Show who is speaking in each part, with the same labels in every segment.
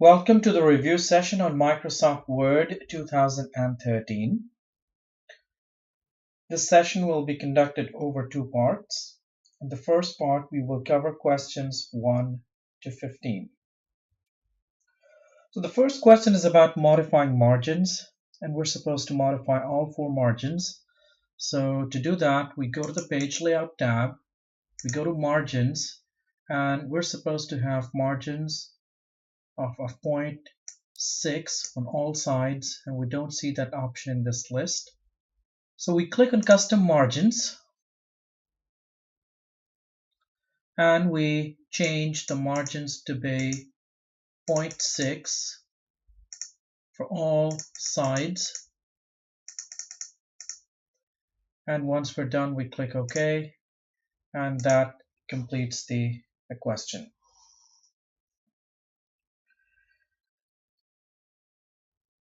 Speaker 1: Welcome to the review session on Microsoft Word 2013. This session will be conducted over two parts. In the first part, we will cover questions 1 to 15. So the first question is about modifying margins, and we're supposed to modify all four margins. So to do that, we go to the Page Layout tab, we go to Margins, and we're supposed to have margins of 0.6 on all sides, and we don't see that option in this list. So we click on Custom Margins and we change the margins to be 0.6 for all sides. And once we're done, we click OK, and that completes the question.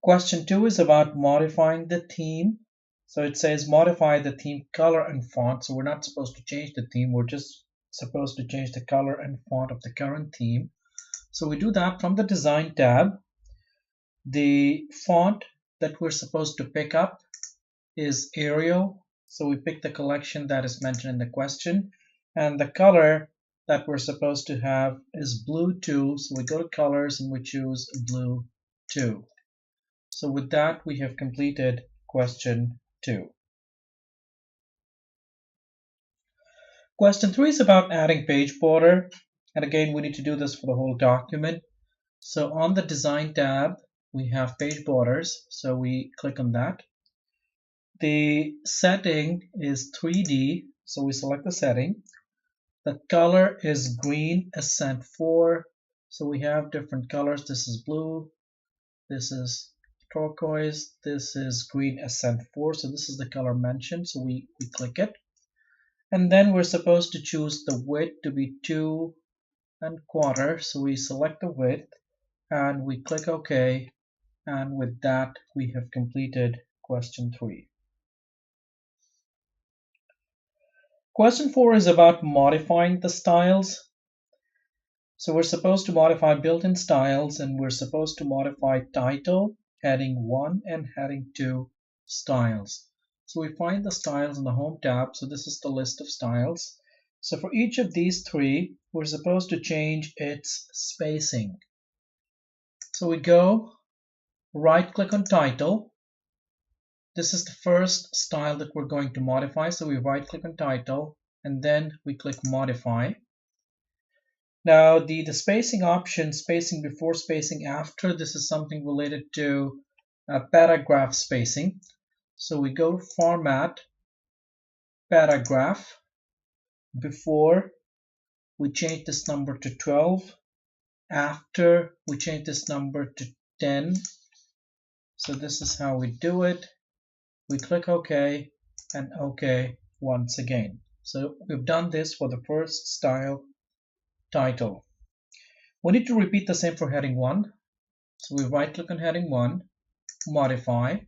Speaker 1: Question 2 is about modifying the theme. So it says modify the theme color and font. So we're not supposed to change the theme, we're just supposed to change the color and font of the current theme. So we do that from the Design tab. The font that we're supposed to pick up is Arial. So we pick the collection that is mentioned in the question. And the color that we're supposed to have is Blue 2. So we go to Colors and we choose Blue 2. So with that, we have completed question 2. Question 3 is about adding page border. And again, we need to do this for the whole document. So on the Design tab, we have page borders. So we click on that. The setting is 3D. So we select the setting. The color is green accent 4. So we have different colors. This is blue. This is turquoise. This is green accent 4. So this is the color mentioned. So we click it. And then we're supposed to choose the width to be 2 1/4. So we select the width and we click OK. And with that, we have completed question 3. Question 4 is about modifying the styles. So we're supposed to modify built-in styles, and we're supposed to modify title, heading 1 and heading 2 styles. So we find the styles in the Home tab. So this is the list of styles. So for each of these three, we're supposed to change its spacing. So we go right-click on title. This is the first style that we're going to modify. So we right-click on title and then we click modify. Now the spacing option, spacing before, spacing after, this is something related to paragraph spacing. So we go to Format, Paragraph. Before, we change this number to 12. After, we change this number to 10. So this is how we do it. We click OK and OK once again. So we've done this for the first style, title. We need to repeat the same for heading 1. So we right-click on heading 1, modify,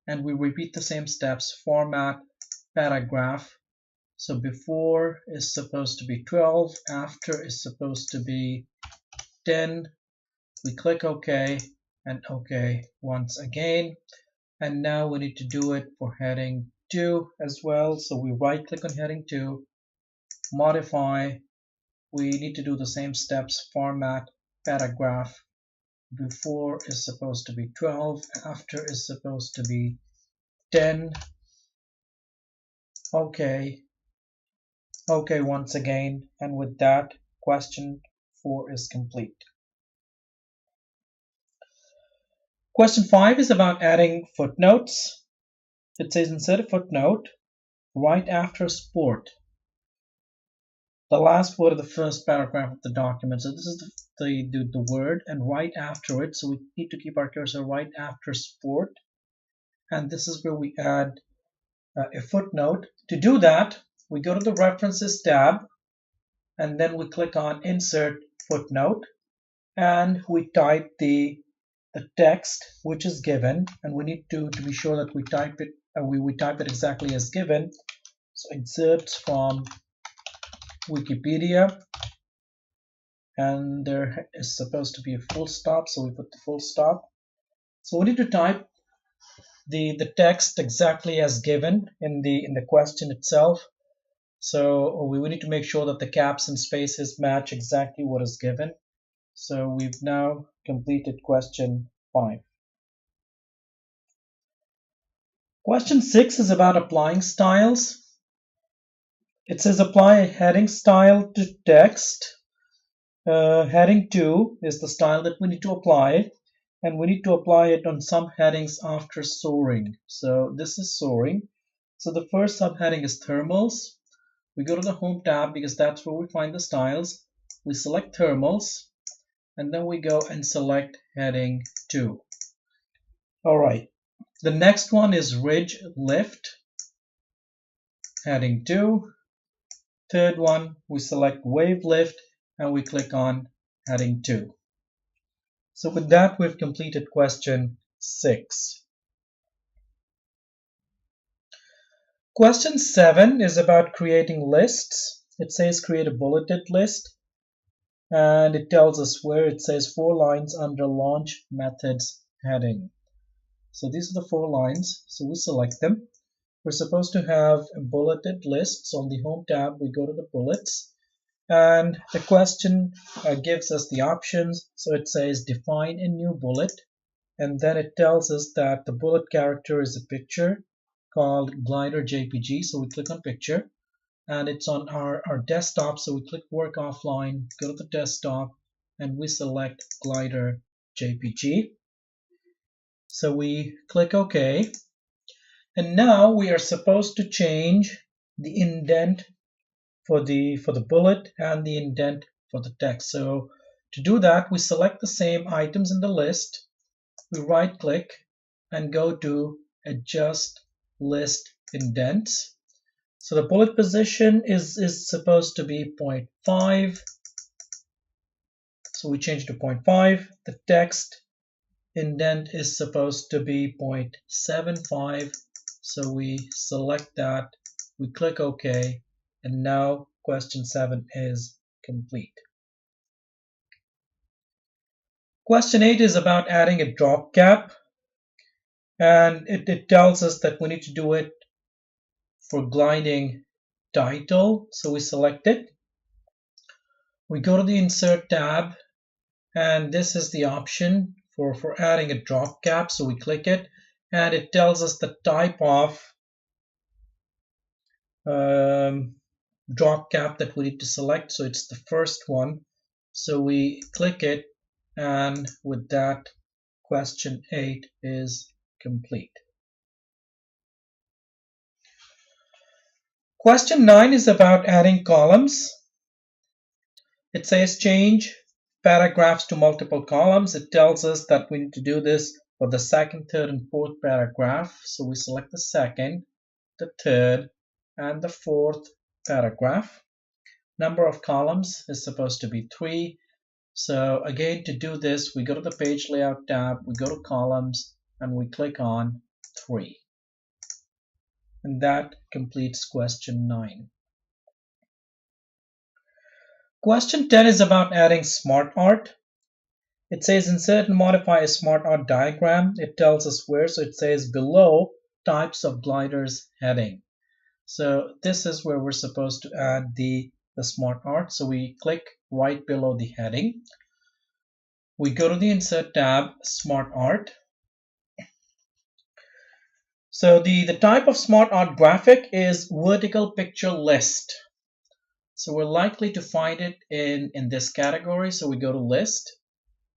Speaker 1: and we repeat the same steps, format, paragraph. So before is supposed to be 12, after is supposed to be 10. We click OK and OK once again. And now we need to do it for heading 2 as well. So we right-click on heading 2, modify. We need to do the same steps, format, paragraph. Before is supposed to be 12, after is supposed to be 10. OK. OK once again. And with that, question 4 is complete. Question 5 is about adding footnotes. It says insert a footnote right after sport, the last word of the first paragraph of the document. So this is the word, and right after it. So we need to keep our cursor right after sport. And this is where we add a footnote. To do that, we go to the References tab, and then we click on Insert Footnote, and we type the text which is given, and we need to be sure that we type it exactly as given. So excerpts from Wikipedia, and there is supposed to be a full stop, so we put the full stop. So we need to type the text exactly as given in the question itself. So we need to make sure that the caps and spaces match exactly what is given. So we've now completed question 5. Question 6 is about applying styles. It says apply a heading style to text. Heading 2 is the style that we need to apply, and we need to apply it on some headings after soaring. So this is soaring. So the first subheading is thermals. We go to the home tab because that's where we find the styles. We select thermals, and then we go and select heading 2. All right. The next one is ridge lift, heading 2. Third one, we select wave lift, and we click on heading 2. So with that, we've completed question 6. Question 7 is about creating lists. It says create a bulleted list, and it tells us where. It says 4 lines under launch methods heading. So these are the 4 lines, so we select them. We're supposed to have a bulleted list. So on the home tab, we go to the bullets, and the question gives us the options. So it says define a new bullet, and then it tells us that the bullet character is a picture called glider JPG. So we click on picture, and it's on our desktop. So we click work offline, go to the desktop, and we select glider JPG. So we click OK, and now we are supposed to change the indent for the bullet and the indent for the text. So to do that, we select the same items in the list, we right click and go to adjust list indents. So the bullet position is supposed to be 0.5, so we change to 0.5. The text indent is supposed to be 0.75, so we select that, we click OK, and now question 7 is complete. Question 8 is about adding a drop cap, and it tells us that we need to do it for gliding title, so we select it. We go to the insert tab, and this is the option for adding a drop cap, so we click it, and it tells us the type of drop cap that we need to select. So it's the first one, so we click it, and with that, question 8 is complete. Question 9 is about adding columns. It says change paragraphs to multiple columns. It tells us that we need to do this for the second, third, and fourth paragraph. So we select the second, the third, and the fourth paragraph. Number of columns is supposed to be 3. So again, to do this, we go to the page layout tab, we go to columns, and we click on 3. And that completes question 9. Question 10 is about adding smart art. It says insert and modify a smart art diagram. It tells us where, so it says below types of gliders heading. So this is where we're supposed to add the smart art. So we click right below the heading. We go to the insert tab, smart art. So the type of smart art graphic is vertical picture list. So we're likely to find it in this category. So we go to list,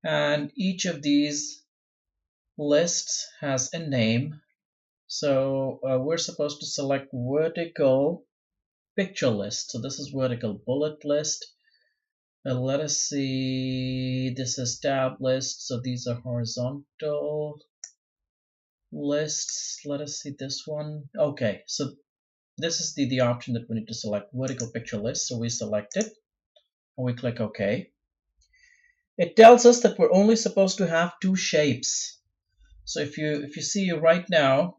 Speaker 1: and each of these lists has a name. So we're supposed to select vertical picture list. So this is vertical bullet list. Let us see, this is tab list. So these are horizontal lists. Let us see this one. Okay, so this is the option that we need to select, vertical picture list. So we select it and we click OK. It tells us that we're only supposed to have 2 shapes. So if you see right now,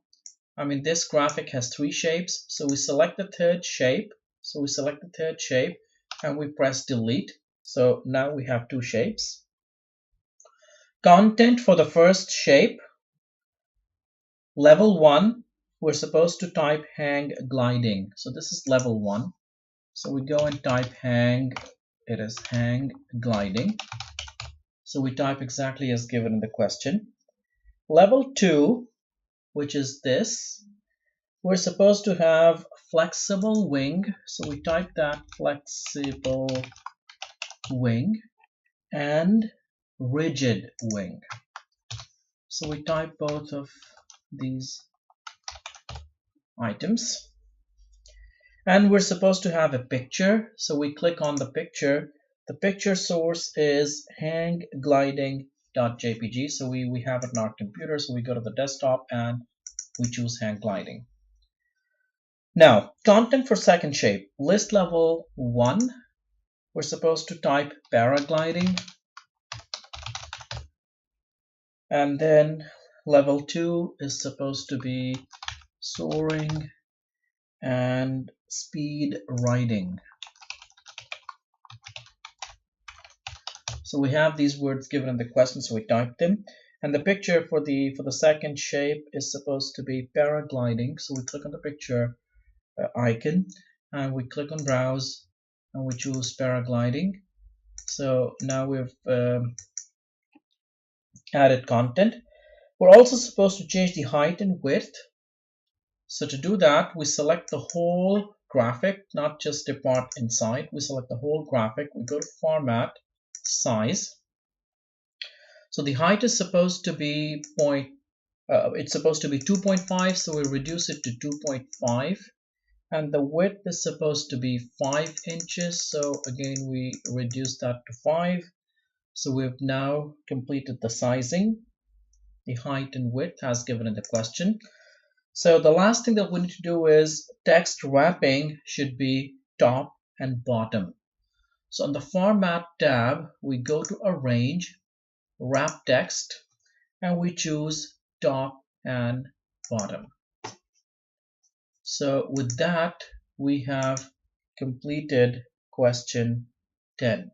Speaker 1: I mean, this graphic has 3 shapes. So we select the third shape. So we select the third shape and we press delete. So now we have two shapes. Content for the first shape, level 1, we're supposed to type hang gliding. So this is level 1. So we go and type hang, it is hang gliding. So we type exactly as given in the question. Level 2, which is this, we're supposed to have flexible wing. So we type that flexible wing and rigid wing. So we type both of these items. And we're supposed to have a picture. So we click on the picture. The picture source is hanggliding.jpg. So we have it in our computer. So we go to the desktop and we choose hang gliding. Now, content for second shape, list level 1. We're supposed to type paragliding. And then level 2 is supposed to be soaring and speed riding. So we have these words given in the question, so we type them. And the picture for the second shape is supposed to be paragliding. So we click on the picture icon and we click on browse and we choose paragliding. So now we've added content. We're also supposed to change the height and width. So to do that, we select the whole graphic, not just the part inside. We select the whole graphic. We go to Format, Size. So the height is supposed to be it's supposed to be 2.5, so we reduce it to 2.5. And the width is supposed to be 5 inches. So again, we reduce that to 5. So we've now completed the sizing, the height and width as given in the question. So the last thing that we need to do is text wrapping should be top and bottom. So on the Format tab, we go to Arrange, Wrap Text, and we choose top and bottom. So with that, we have completed question 10.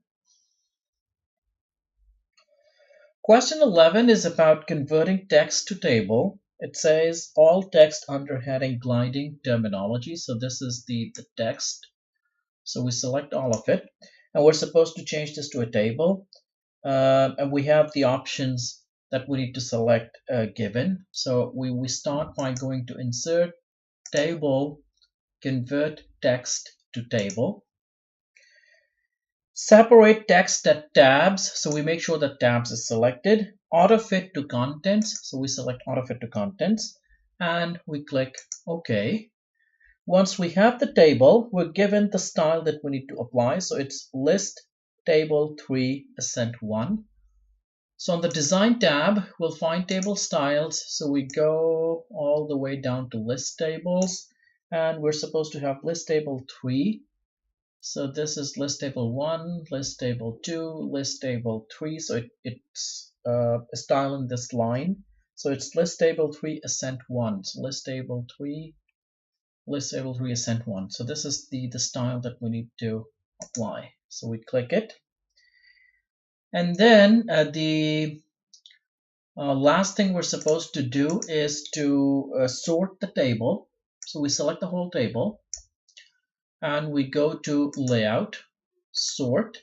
Speaker 1: Question 11 is about converting text to table. It says all text under heading gliding terminology. So this is the text. So we select all of it. And we're supposed to change this to a table. And we have the options that we need to select given. So we start by going to Insert, Table, Convert Text to Table. Separate text at tabs, so we make sure that tabs is selected. Auto fit to contents, so we select auto fit to contents and we click OK. Once we have the table, we're given the style that we need to apply. So it's list table 3 ascent 1. So on the design tab, we'll find table styles. So we go all the way down to list tables and we're supposed to have list table 3. So this is list table 1, list table 2, list table 3. So it's a style in this line. So it's list table 3 ascent 1. So list table 3 ascent 1. So this is the style that we need to apply. So we click it. And then the last thing we're supposed to do is to sort the table. So we select the whole table. And we go to Layout, Sort.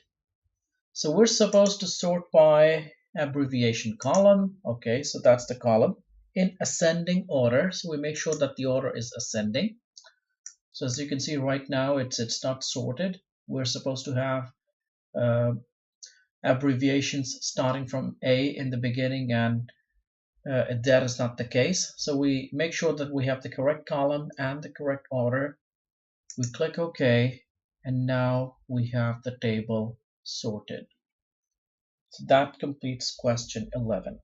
Speaker 1: So we're supposed to sort by abbreviation column. Okay, so that's the column in ascending order. So we make sure that the order is ascending. So as you can see right now, it's not sorted. We're supposed to have abbreviations starting from A in the beginning, and that is not the case. So we make sure that we have the correct column and the correct order. We click OK, and now we have the table sorted. So that completes question 11.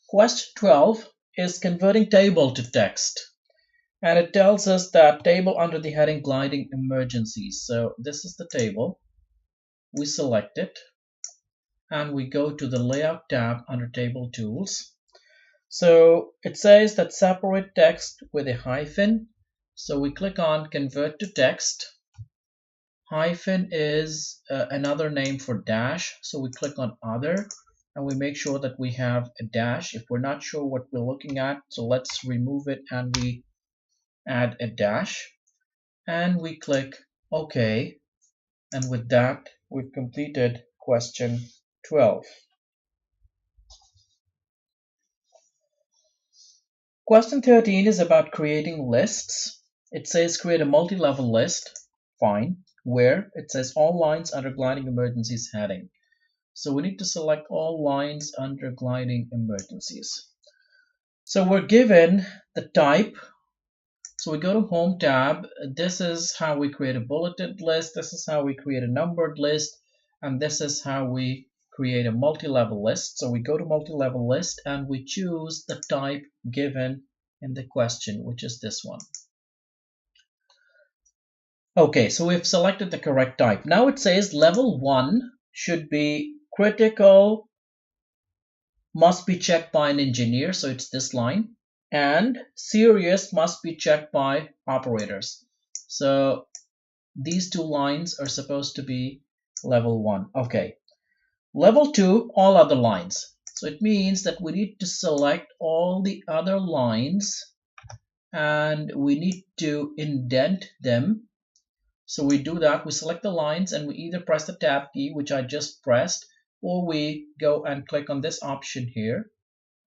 Speaker 1: Question 12 is converting table to text. And it tells us that table under the heading gliding emergencies. So this is the table. We select it and we go to the Layout tab under Table Tools. So it says that separate text with a hyphen. So we click on Convert to Text, Hyphen is another name for dash, so we click on other and we make sure that we have a dash. If we're not sure what we're looking at, so let's remove it and we add a dash and we click OK, and with that we've completed question 12. Question 13 is about creating lists. It says create a multi-level list. Fine. Where? It says all lines under gliding emergencies heading. So we need to select all lines under gliding emergencies. So we're given the type. So we go to Home tab. This is how we create a bulleted list. This is how we create a numbered list. And this is how we create a multi-level list. So we go to multi-level list and we choose the type given in the question, which is this one. Okay, so we've selected the correct type. Now it says level 1 should be critical, must be checked by an engineer, so it's this line, and serious must be checked by operators. So these two lines are supposed to be level 1. Okay. Level 2, all other lines. So it means that we need to select all the other lines and we need to indent them. So we do that, we select the lines and we either press the tab key, which I just pressed, or we go and click on this option here.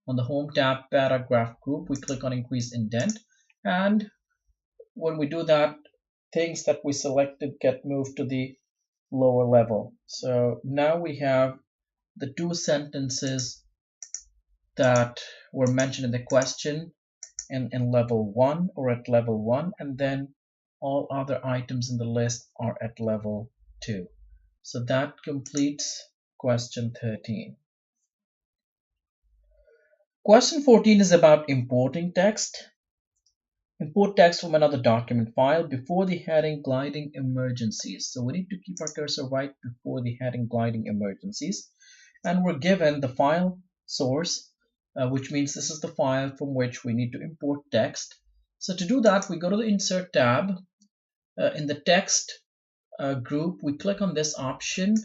Speaker 1: On the Home tab paragraph group, we click on increase indent, and when we do that, things that we selected get moved to the lower level. So now we have the two sentences that were mentioned in the question in level 1 or at level 1, and then all other items in the list are at level 2. So that completes question 13. Question 14 is about importing text. Import text from another document file before the heading gliding emergencies. So we need to keep our cursor right before the heading gliding emergencies. And we're given the file source, which means this is the file from which we need to import text. So to do that, we go to the Insert tab. In the text group, we click on this option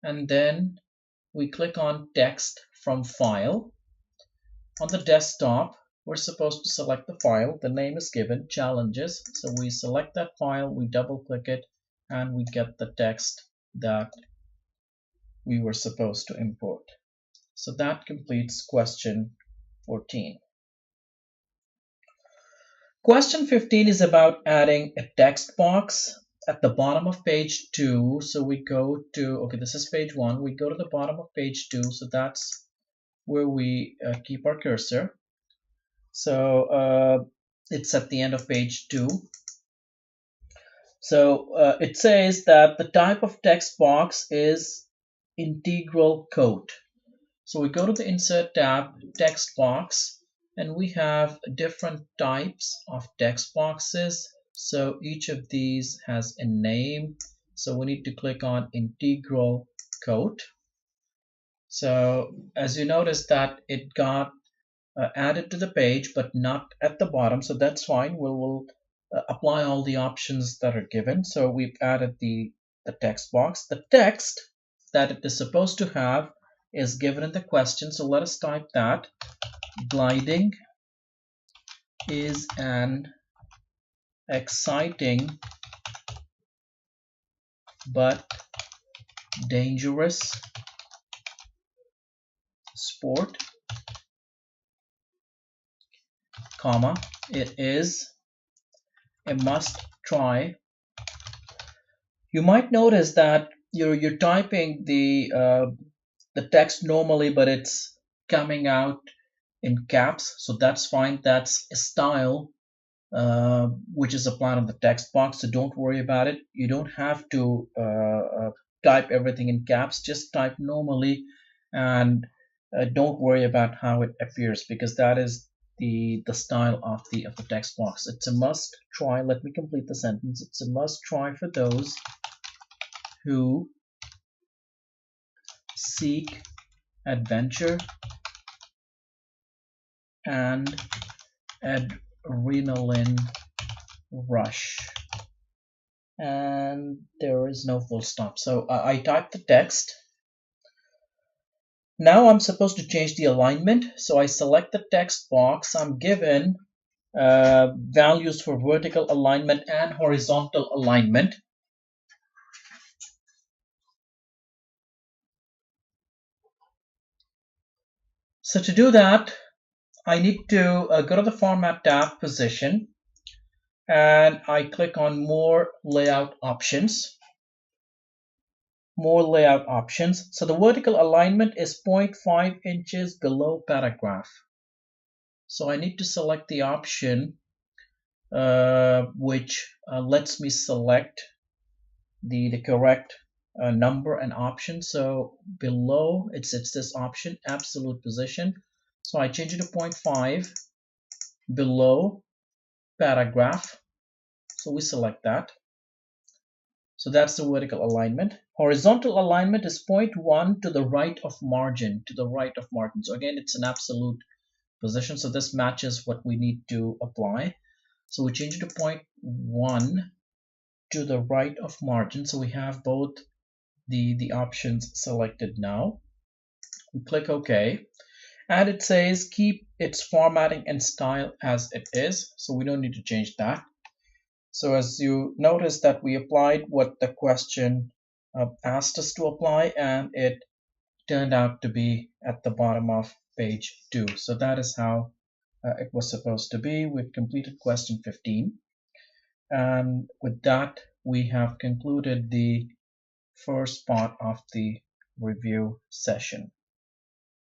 Speaker 1: and then we click on text from file. On the desktop, we're supposed to select the file. The name is given, challenges. So we select that file, we double click it, and we get the text that we were supposed to import. So that completes question 14. Question 15 is about adding a text box at the bottom of page 2. So we go to, okay, this is page 1. We go to the bottom of page 2. So that's where we keep our cursor. So it's at the end of page 2. So it says that the type of text box is integral code. So we go to the Insert tab, text box, and we have different types of text boxes. So each of these has a name. So we need to click on integral code. So as you notice that it got added to the page, but not at the bottom. So that's fine. We'll apply all the options that are given. So we've added the text box. The text that it is supposed to have is given in the question. So let us type that. Gliding is an exciting but dangerous sport, comma, it is a must try. You might notice that you're typing the text normally, but it's coming out in caps, so that's fine. That's a style which is applied on the text box, so don't worry about it. You don't have to type everything in caps. Just type normally, and don't worry about how it appears, because that is the style of the text box. It's a must try. Let me complete the sentence. It's a must try for those who seek adventure and adrenaline rush. and there is no full stop. So I type the text. Now I'm supposed to change the alignment. So I select the text box. I'm given values for vertical alignment and horizontal alignment. So to do that, I need to go to the Format tab, Position, and I click on More Layout Options. More layout options. So the vertical alignment is 0.5 inches below paragraph. So I need to select the option which lets me select the correct number and option. So below it's this option, absolute position. So I change it to 0.5 below paragraph. So we select that. So that's the vertical alignment. Horizontal alignment is 0.1 to the right of margin, So again, it's an absolute position. So this matches what we need to apply. So we change it to 0.1 to the right of margin. So we have both the options selected now. We click OK. And it says keep its formatting and style as it is. So we don't need to change that. So as you notice that we applied what the question asked us to apply, and it turned out to be at the bottom of page 2. So that is how it was supposed to be. We've completed question 15. And with that, we have concluded the first part of the review session.